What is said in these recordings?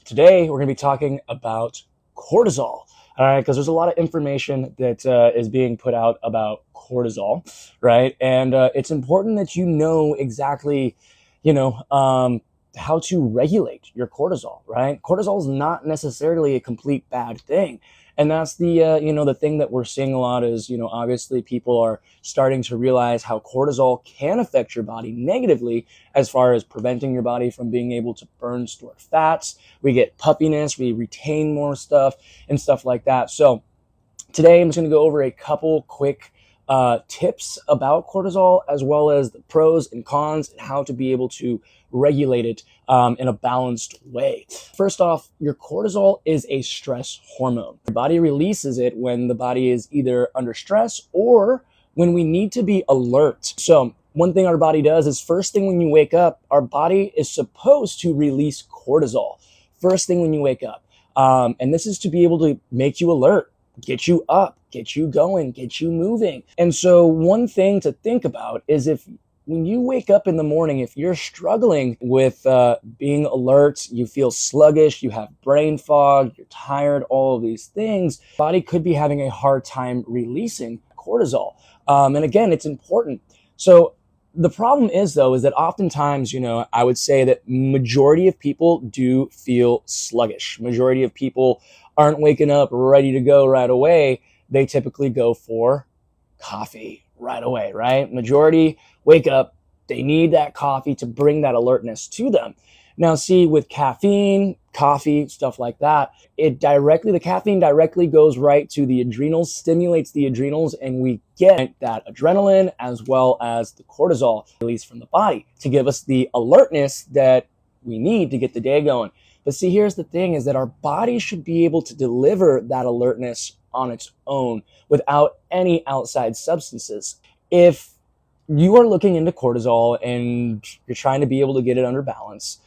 Today, we're going to be talking about cortisol, all right? Because there's a lot of information that is being put out about cortisol, right? And it's important that you know exactly, how to regulate your cortisol, right? Cortisol is not necessarily a complete bad thing. And that's the thing that we're seeing a lot is, obviously people are starting to realize how cortisol can affect your body negatively as far as preventing your body from being able to burn stored fats. We get puffiness, we retain more stuff and stuff like that. So today I'm just going to go over a couple quick tips about cortisol, as well as the pros and cons and how to be able to regulate it in a balanced way. First off, your cortisol is a stress hormone. Your body releases it when the body is either under stress or when we need to be alert. So one thing our body does is first thing when you wake up, our body is supposed to release cortisol. First thing when you wake up. And this is to be able to make you alert, get you up, get you going, get you moving. And so one thing to think about is when you wake up in the morning, if you're struggling with being alert, you feel sluggish, you have brain fog, you're tired, all of these things, body could be having a hard time releasing cortisol. And again, it's important. So the problem is that oftentimes, I would say that majority of people do feel sluggish. Majority of people aren't waking up ready to go right away. They typically go for coffee right away, right? Majority wake up, they need that coffee to bring that alertness to them. Now, see, with caffeine, coffee, stuff like that, the caffeine directly goes right to the adrenals, stimulates the adrenals, and we get that adrenaline as well as the cortisol released from the body to give us the alertness that we need to get the day going. But see, here's the thing is that our body should be able to deliver that alertness on its own without any outside substances. If you are looking into cortisol and you're trying to be able to get it under balance,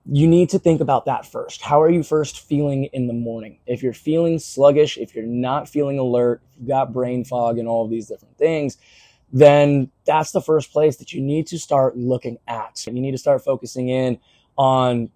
you need to think about that first. How are you first feeling in the morning? If you're feeling sluggish, if you're not feeling alert, if you've got brain fog and all of these different things, then that's the first place that you need to start looking at. You need to start focusing in on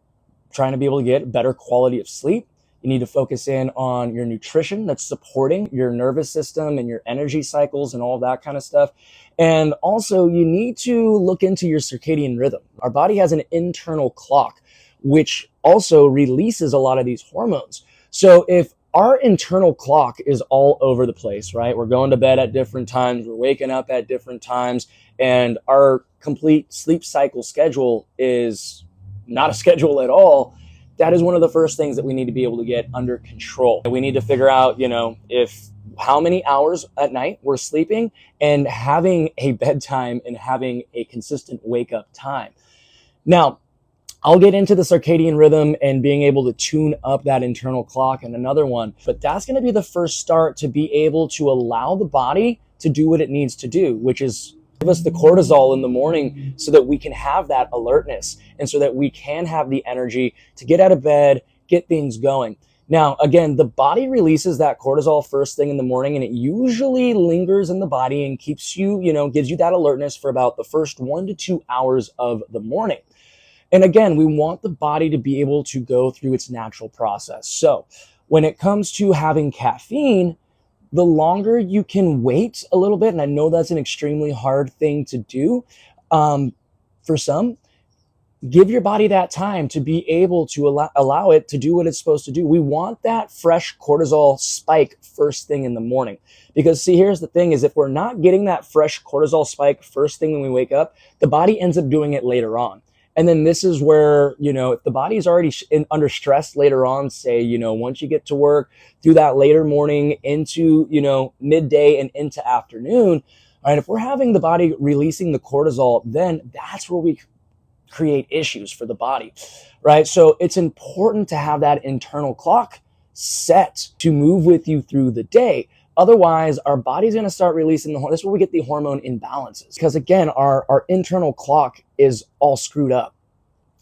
trying to be able to get better quality of sleep. You need to focus in on your nutrition that's supporting your nervous system and your energy cycles and all that kind of stuff. And also you need to look into your circadian rhythm. Our body has an internal clock, which also releases a lot of these hormones. So if our internal clock is all over the place, right? We're going to bed at different times, we're waking up at different times, and our complete sleep cycle schedule is not a schedule at all. That is one of the first things that we need to be able to get under control. We need to figure out, if how many hours at night we're sleeping and having a bedtime and having a consistent wake up time. Now, I'll get into the circadian rhythm and being able to tune up that internal clock and another one, but that's going to be the first start to be able to allow the body to do what it needs to do, which is give us the cortisol in the morning so that we can have that alertness and so that we can have the energy to get out of bed, get things going. Now, again, the body releases that cortisol first thing in the morning, and it usually lingers in the body and keeps you, gives you that alertness for about the first 1 to 2 hours of the morning. And again, we want the body to be able to go through its natural process. So when it comes to having caffeine, the longer you can wait a little bit, and I know that's an extremely hard thing to do for some, give your body that time to be able to allow it to do what it's supposed to do. We want that fresh cortisol spike first thing in the morning. Because see, here's the thing is if we're not getting that fresh cortisol spike first thing when we wake up, the body ends up doing it later on. And then this is where, if the body is already under stress later on, say, once you get to work, through that later morning into, midday and into afternoon, all right, if we're having the body releasing the cortisol, then that's where we create issues for the body, right? So it's important to have that internal clock set to move with you through the day. Otherwise, our body's going to start releasing this is where we get the hormone imbalances. Because again, our internal clock is all screwed up.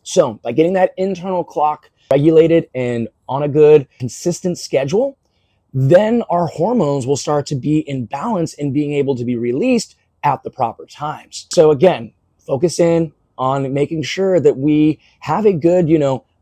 So by getting that internal clock regulated and on a good, consistent schedule, then our hormones will start to be in balance and being able to be released at the proper times. So again, focus in on making sure that we have a good,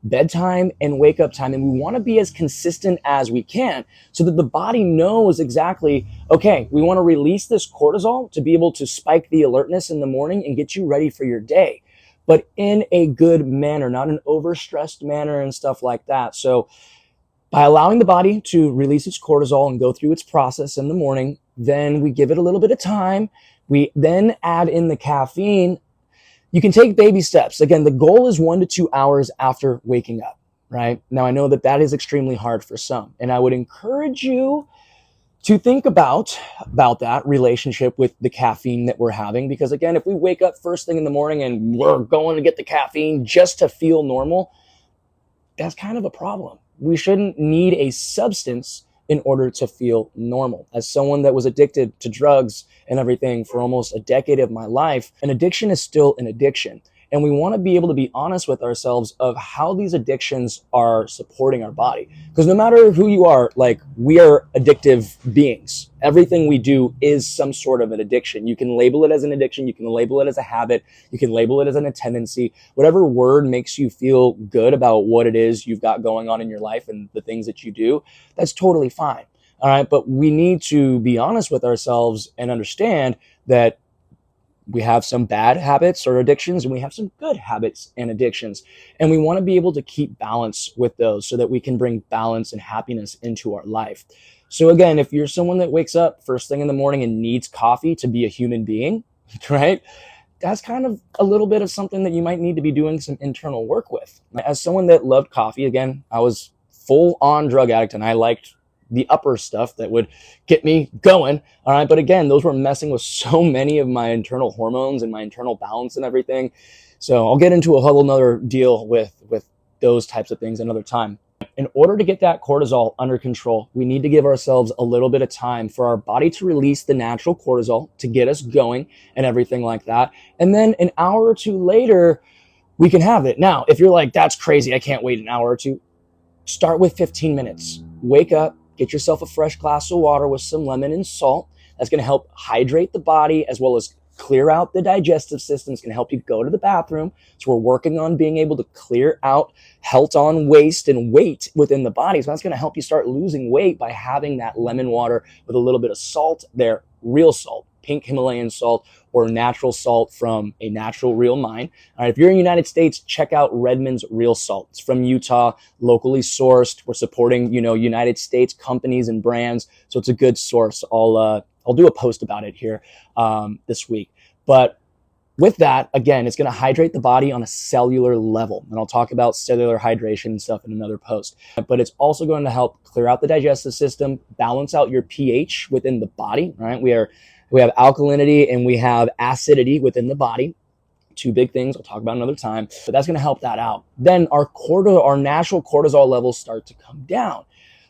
bedtime and wake up time. And we want to be as consistent as we can so that the body knows exactly, okay, we want to release this cortisol to be able to spike the alertness in the morning and get you ready for your day, but in a good manner, not an overstressed manner and stuff like that. So by allowing the body to release its cortisol and go through its process in the morning, then we give it a little bit of time. We then add in the caffeine. You can take baby steps. Again, the goal is 1 to 2 hours after waking up, right? Now, I know that that is extremely hard for some, and I would encourage you to think about that relationship with the caffeine that we're having. Because again, if we wake up first thing in the morning and we're going to get the caffeine just to feel normal, that's kind of a problem. We shouldn't need a substance in order to feel normal. As someone that was addicted to drugs and everything for almost a decade of my life, an addiction is still an addiction. And we want to be able to be honest with ourselves of how these addictions are supporting our body. Because no matter who you are, like, we are addictive beings. Everything we do is some sort of an addiction. You can label it as an addiction. You can label it as a habit. You can label it as a tendency. Whatever word makes you feel good about what it is you've got going on in your life and the things that you do, that's totally fine. All right. But we need to be honest with ourselves and understand that we have some bad habits or addictions, and we have some good habits and addictions. And we want to be able to keep balance with those so that we can bring balance and happiness into our life. So again, if you're someone that wakes up first thing in the morning and needs coffee to be a human being, right? That's kind of a little bit of something that you might need to be doing some internal work with. As someone that loved coffee, again, I was full on drug addict and I liked the upper stuff that would get me going. All right. But again, those were messing with so many of my internal hormones and my internal balance and everything. So I'll get into a whole nother deal with those types of things another time. In order to get that cortisol under control, we need to give ourselves a little bit of time for our body to release the natural cortisol to get us going and everything like that. And then an hour or two later, we can have it. Now, if you're like, that's crazy, I can't wait an hour or two, start with 15 minutes. Wake up. Get yourself a fresh glass of water with some lemon and salt. That's going to help hydrate the body as well as clear out the digestive system. It's going to help you go to the bathroom. So we're working on being able to clear out held-on waste and weight within the body. So that's going to help you start losing weight by having that lemon water with a little bit of salt there, real salt, pink Himalayan salt, or natural salt from a natural real mine. All right, if you're in the United States, check out Redmond's Real Salt. It's from Utah, locally sourced. We're supporting, United States companies and brands, so it's a good source. I'll do a post about it here this week. But with that, again, it's going to hydrate the body on a cellular level. And I'll talk about cellular hydration and stuff in another post. But it's also going to help clear out the digestive system, balance out your pH within the body, right? We have alkalinity and we have acidity within the body. Two big things I'll talk about another time, but that's going to help that out. Then our natural cortisol levels start to come down.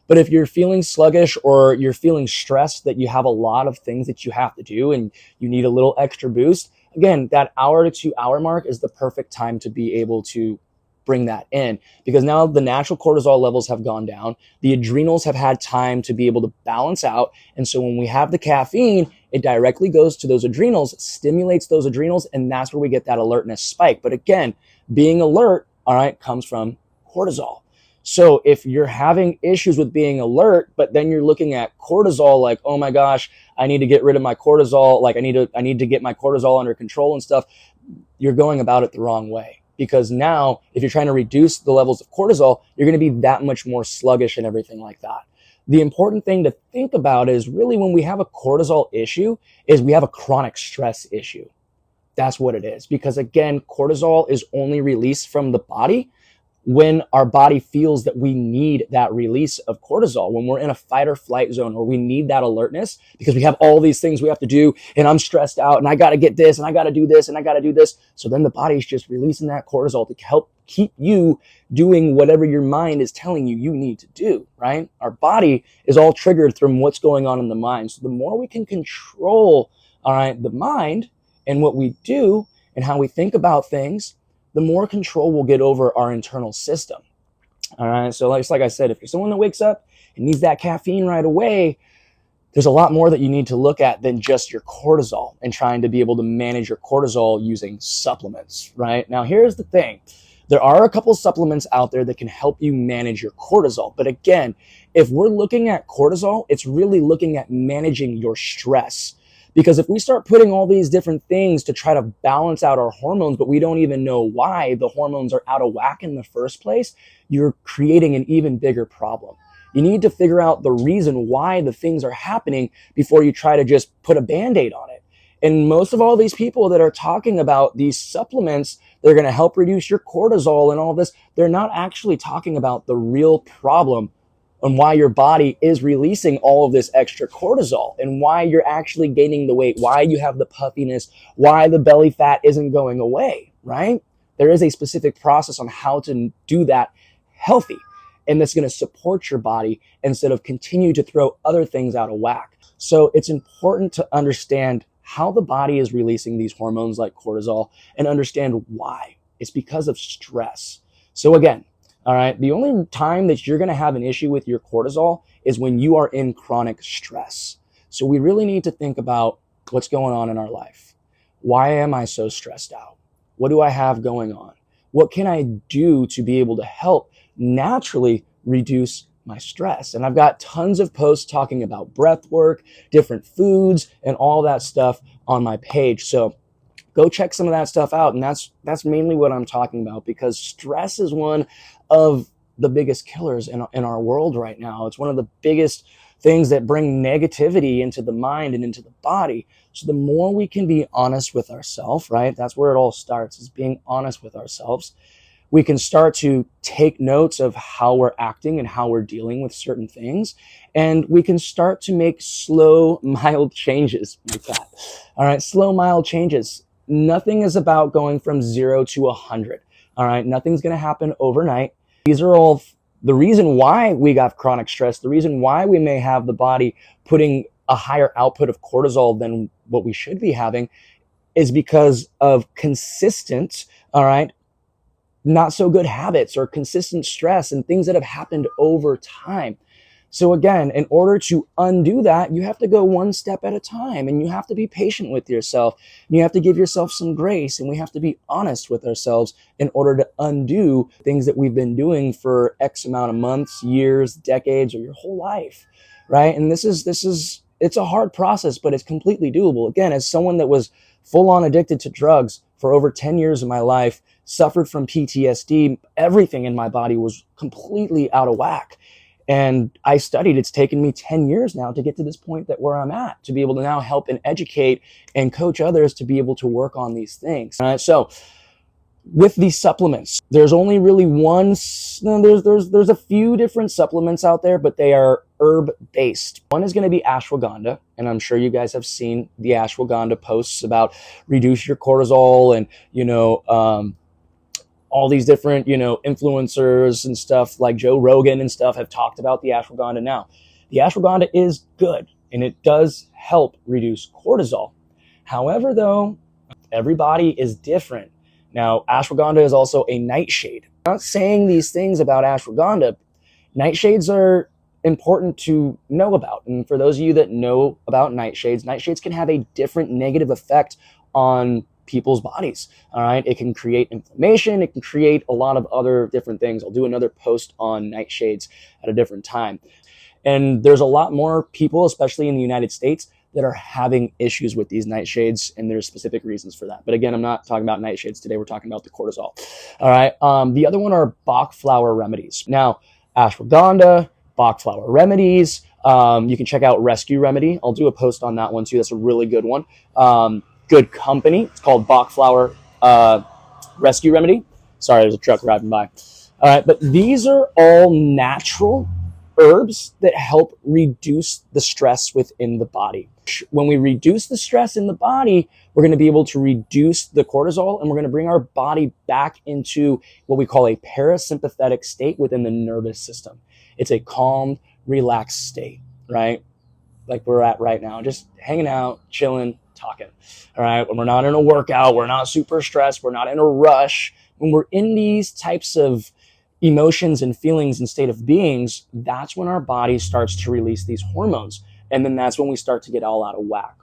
But if you're feeling sluggish or you're feeling stressed that you have a lot of things that you have to do and you need a little extra boost, again, that hour to 2 hour mark is the perfect time to be able to bring that in, because now the natural cortisol levels have gone down. The adrenals have had time to be able to balance out. And so when we have the caffeine, it directly goes to those adrenals, stimulates those adrenals, and that's where we get that alertness spike. But again, being alert, all right, comes from cortisol. So if you're having issues with being alert, but then you're looking at cortisol like, oh my gosh, I need to get rid of my cortisol. Like I need to get my cortisol under control and stuff. You're going about it the wrong way. Because now, if you're trying to reduce the levels of cortisol, you're going to be that much more sluggish and everything like that. The important thing to think about is really when we have a cortisol issue is we have a chronic stress issue. That's what it is. Because again, cortisol is only released from the body when our body feels that we need that release of cortisol, when we're in a fight or flight zone or we need that alertness because we have all these things we have to do and I'm stressed out and I got to get this and I got to do this and I got to do this. So then the body's just releasing that cortisol to help keep you doing whatever your mind is telling you need to do, right? Our body is all triggered from what's going on in the mind. So the more we can control, all right, the mind and what we do and how we think about things, the more control we'll get over our internal system. All right. So like I said, if you're someone that wakes up and needs that caffeine right away, there's a lot more that you need to look at than just your cortisol and trying to be able to manage your cortisol using supplements, right? Now, here's the thing. There are a couple supplements out there that can help you manage your cortisol. But again, if we're looking at cortisol, it's really looking at managing your stress. Because if we start putting all these different things to try to balance out our hormones, but we don't even know why the hormones are out of whack in the first place, you're creating an even bigger problem. You need to figure out the reason why the things are happening before you try to just put a Band-Aid on it. And most of all these people that are talking about these supplements, they're going to help reduce your cortisol and all this, they're not actually talking about the real problem and why your body is releasing all of this extra cortisol and why you're actually gaining the weight, why you have the puffiness, why the belly fat isn't going away, right? There is a specific process on how to do that healthy, and that's going to support your body instead of continue to throw other things out of whack. So it's important to understand how the body is releasing these hormones like cortisol and understand why. It's because of stress. So again, all right, the only time that you're going to have an issue with your cortisol is when you are in chronic stress. So we really need to think about what's going on in our life. Why am I so stressed out? What do I have going on? What can I do to be able to help naturally reduce my stress? And I've got tons of posts talking about breath work, different foods, and all that stuff on my page. So go check some of that stuff out. And that's mainly what I'm talking about, because stress is one of the biggest killers in our world right now. It's one of the biggest things that bring negativity into the mind and into the body. So the more we can be honest with ourselves, right? That's where it all starts, is being honest with ourselves. We can start to take notes of how we're acting and how we're dealing with certain things. And we can start to make slow, mild changes like that. All right, slow, mild changes. Nothing is about going from 0 to 100. All right, nothing's going to happen overnight. These are all the reason why we got chronic stress, the reason why we may have the body putting a higher output of cortisol than what we should be having, is because of consistent, all right, not so good habits or consistent stress and things that have happened over time. So again, in order to undo that, you have to go one step at a time, and you have to be patient with yourself. And you have to give yourself some grace, and we have to be honest with ourselves in order to undo things that we've been doing for X amount of months, years, decades, or your whole life, right? And this is it's a hard process, but it's completely doable. Again, as someone that was full on addicted to drugs for over 10 years of my life, suffered from PTSD, everything in my body was completely out of whack. And I studied. It's taken me 10 years now to get to this point that where I'm at, to be able to now help and educate and coach others to be able to work on these things. All right, so with these supplements, there's only really one. There's a few different supplements out there, but they are herb based. One is going to be ashwagandha, and I'm sure you guys have seen the ashwagandha posts about reduce your cortisol and all these different, influencers and stuff like Joe Rogan and stuff have talked about the ashwagandha. Now, the ashwagandha is good and it does help reduce cortisol. However, though, everybody is different. Now, ashwagandha is also a nightshade. I'm not saying these things about ashwagandha. Nightshades are important to know about. And for those of you that know about nightshades can have a different negative effect on people's bodies. All right. It can create inflammation. It can create a lot of other different things. I'll do another post on nightshades at a different time. And there's a lot more people, especially in the United States, that are having issues with these nightshades, and there's specific reasons for that. But again, I'm not talking about nightshades today. We're talking about the cortisol. All right. The other one are Bach flower remedies. Now, ashwagandha, Bach flower remedies. You can check out Rescue Remedy. I'll do a post on that one too. That's a really good one. Good company. It's called Bach Flower Rescue Remedy. Sorry, there's a truck driving by. All right, but these are all natural herbs that help reduce the stress within the body. When we reduce the stress in the body, we're going to be able to reduce the cortisol, and we're going to bring our body back into what we call a parasympathetic state within the nervous system. It's a calm, relaxed state, right? Like we're at right now, just hanging out, chilling, talking. All right. When we're not in a workout, we're not super stressed, we're not in a rush. When we're in these types of emotions and feelings and state of beings, that's when our body starts to release these hormones. And then that's when we start to get all out of whack.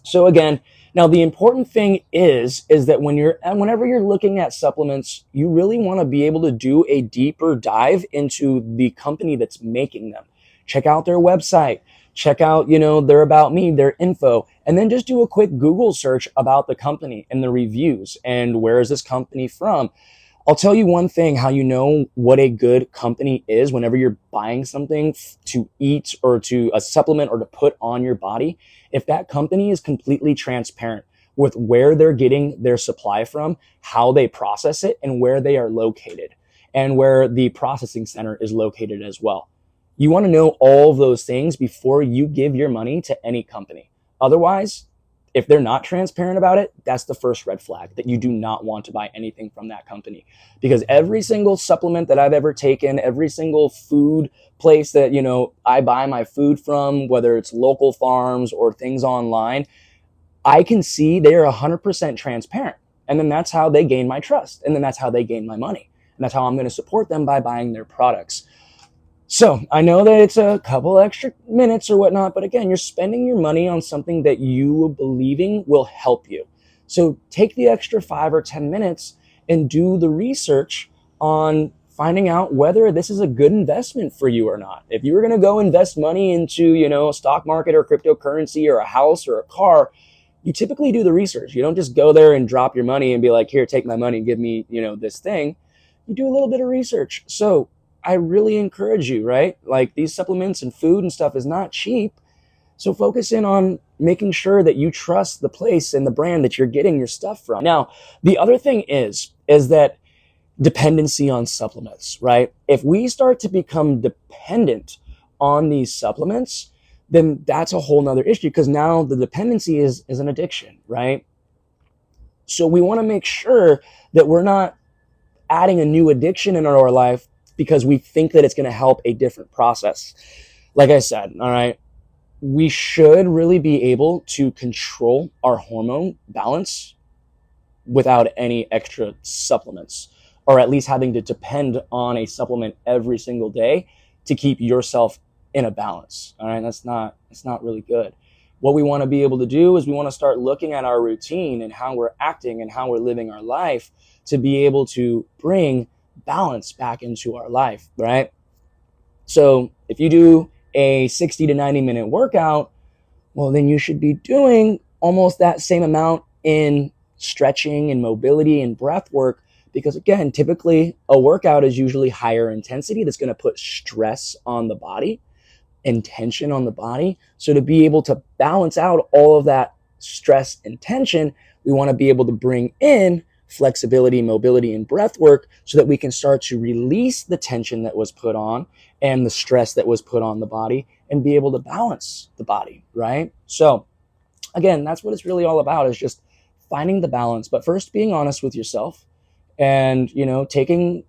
So again, now the important thing is that whenever you're looking at supplements, you really want to be able to do a deeper dive into the company that's making them. Check out their website, check out, their about me, their info, and then just do a quick Google search about the company and the reviews and where is this company from. I'll tell you one thing, how you know what a good company is whenever you're buying something to eat or to a supplement or to put on your body. If that company is completely transparent with where they're getting their supply from, how they process it, and where they are located, and where the processing center is located as well. You want to know all of those things before you give your money to any company. Otherwise, if they're not transparent about it, that's the first red flag that you do not want to buy anything from that company. Because every single supplement that I've ever taken, every single food place that, I buy my food from, whether it's local farms or things online, I can see they are 100% transparent. And then that's how they gain my trust. And then that's how they gain my money. And that's how I'm going to support them, by buying their products. So I know that it's a couple extra minutes or whatnot, but again, you're spending your money on something that you are believing will help you. So take the extra 5 or 10 minutes and do the research on finding out whether this is a good investment for you or not. If you were going to go invest money into, a stock market or cryptocurrency or a house or a car, you typically do the research. You don't just go there and drop your money and be like, here, take my money and give me, this thing. You do a little bit of research. So I really encourage you, right? Like, these supplements and food and stuff is not cheap. So focus in on making sure that you trust the place and the brand that you're getting your stuff from. Now, the other thing is that dependency on supplements, right? If we start to become dependent on these supplements, then that's a whole nother issue, because now the dependency is an addiction, right? So we want to make sure that we're not adding a new addiction in our life because we think that it's going to help a different process. Like I said, all right, we should really be able to control our hormone balance without any extra supplements, or at least having to depend on a supplement every single day to keep yourself in a balance. All right, that's not really good. What we want to be able to do is we want to start looking at our routine and how we're acting and how we're living our life to be able to bring balance back into our life, right? So if you do a 60 to 90 minute workout, well, then you should be doing almost that same amount in stretching and mobility and breath work, because again, typically a workout is usually higher intensity that's going to put stress on the body and tension on the body. So to be able to balance out all of that stress and tension, we want to be able to bring in flexibility, mobility, and breath work so that we can start to release the tension that was put on and the stress that was put on the body and be able to balance the body, right? So again, that's what it's really all about, is just finding the balance, but first being honest with yourself and, taking,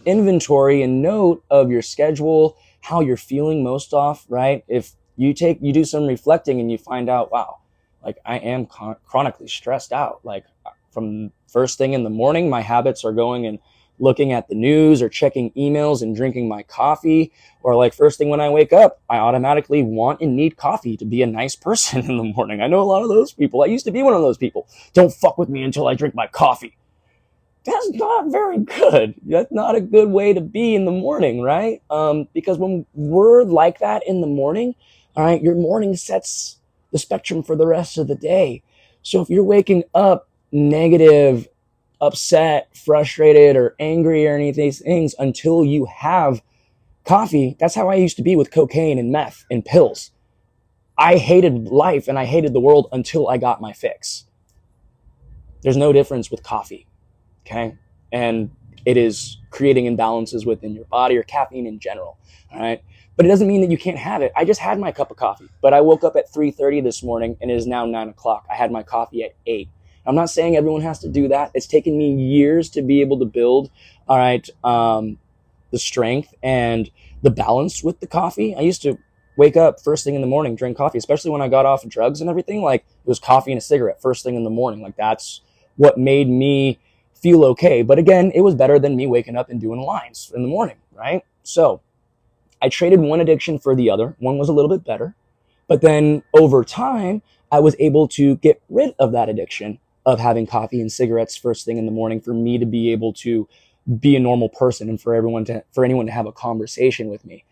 inventory and note of your schedule, how you're feeling most off, right? If you do some reflecting and you find out, wow, like I am chronically stressed out, like from first thing in the morning, my habits are going and looking at the news or checking emails and drinking my coffee, or like first thing when I wake up, I automatically want and need coffee to be a nice person in the morning. I know a lot of those people. I used to be one of those people. Don't fuck with me until I drink my coffee. That's not very good. That's not a good way to be in the morning, right? Because when we're like that in the morning, all right, your morning sets the spectrum for the rest of the day. So if you're waking up negative, upset, frustrated, or angry, or any of these things until you have coffee, that's how I used to be with cocaine and meth and pills. I hated life and I hated the world until I got my fix. There's no difference with coffee, okay? And it is creating imbalances within your body, or caffeine in general, all right? But it doesn't mean that you can't have it. I just had my cup of coffee, but I woke up at 3:30 this morning and it is now 9 o'clock. I had my coffee at 8. I'm not saying everyone has to do that. It's taken me years to be able to build, all right, the strength and the balance with the coffee. I used to wake up first thing in the morning, drink coffee, especially when I got off of drugs and everything. Like, it was coffee and a cigarette first thing in the morning. Like, that's what made me feel okay. But again, it was better than me waking up and doing lines in the morning, right? So I traded one addiction for the other. One was a little bit better. But then over time, I was able to get rid of that addiction of having coffee and cigarettes first thing in the morning for me to be able to be a normal person and for anyone to have a conversation with me.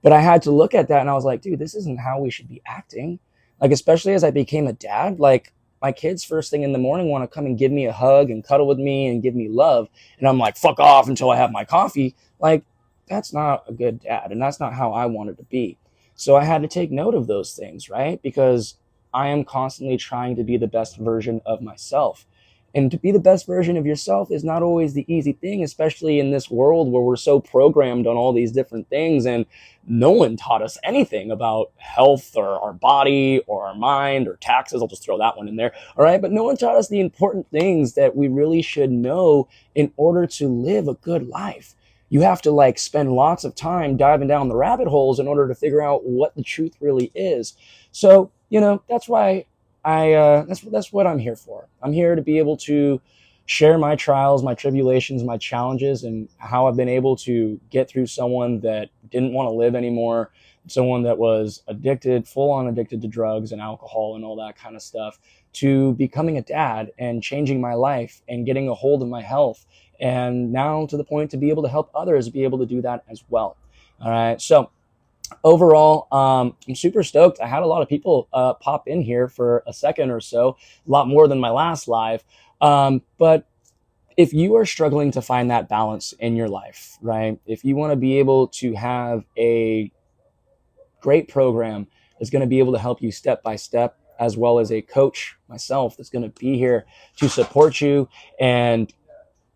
But I had to look at that and I was like, dude, this isn't how we should be acting. Like, especially as I became a dad, like my kids first thing in the morning want to come and give me a hug and cuddle with me and give me love. And I'm like, fuck off until I have my coffee. Like, that's not a good dad. And that's not how I wanted to be. So I had to take note of those things, right? Because I am constantly trying to be the best version of myself. And to be the best version of yourself is not always the easy thing, especially in this world where we're so programmed on all these different things. And no one taught us anything about health or our body or our mind or taxes. I'll just throw that one in there. All right. But no one taught us the important things that we really should know in order to live a good life. You have to like spend lots of time diving down the rabbit holes in order to figure out what the truth really is. So, that's why that's what I'm here for. I'm here to be able to share my trials, my tribulations, my challenges, and how I've been able to get through someone that didn't want to live anymore, someone that was addicted, full on addicted to drugs and alcohol and all that kind of stuff, to becoming a dad and changing my life and getting a hold of my health. And now to the point to be able to help others be able to do that as well. All right. So overall, I'm super stoked. I had a lot of people pop in here for a second or so, a lot more than my last live. But if you are struggling to find that balance in your life, right? If you want to be able to have a great program that's going to be able to help you step by step, as well as a coach, myself, that's going to be here to support you and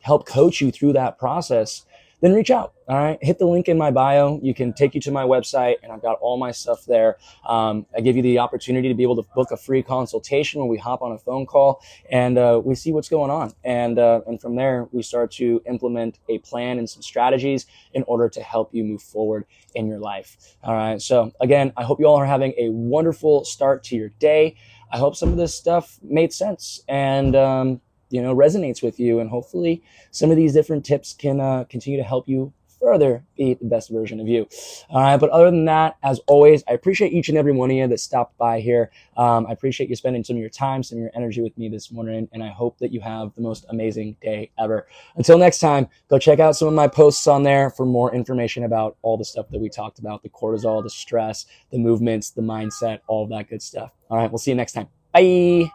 help coach you through that process, then reach out. All right. Hit the link in my bio. You can take you to my website and I've got all my stuff there. I give you the opportunity to be able to book a free consultation when we hop on a phone call and we see what's going on. And from there, we start to implement a plan and some strategies in order to help you move forward in your life. All right. So again, I hope you all are having a wonderful start to your day. I hope some of this stuff made sense and, resonates with you. And hopefully some of these different tips can continue to help you further be the best version of you. But other than that, as always, I appreciate each and every one of you that stopped by here. I appreciate you spending some of your time, some of your energy with me this morning. And I hope that you have the most amazing day ever. Until next time, go check out some of my posts on there for more information about all the stuff that we talked about, the cortisol, the stress, the movements, the mindset, all of that good stuff. All right. We'll see you next time. Bye.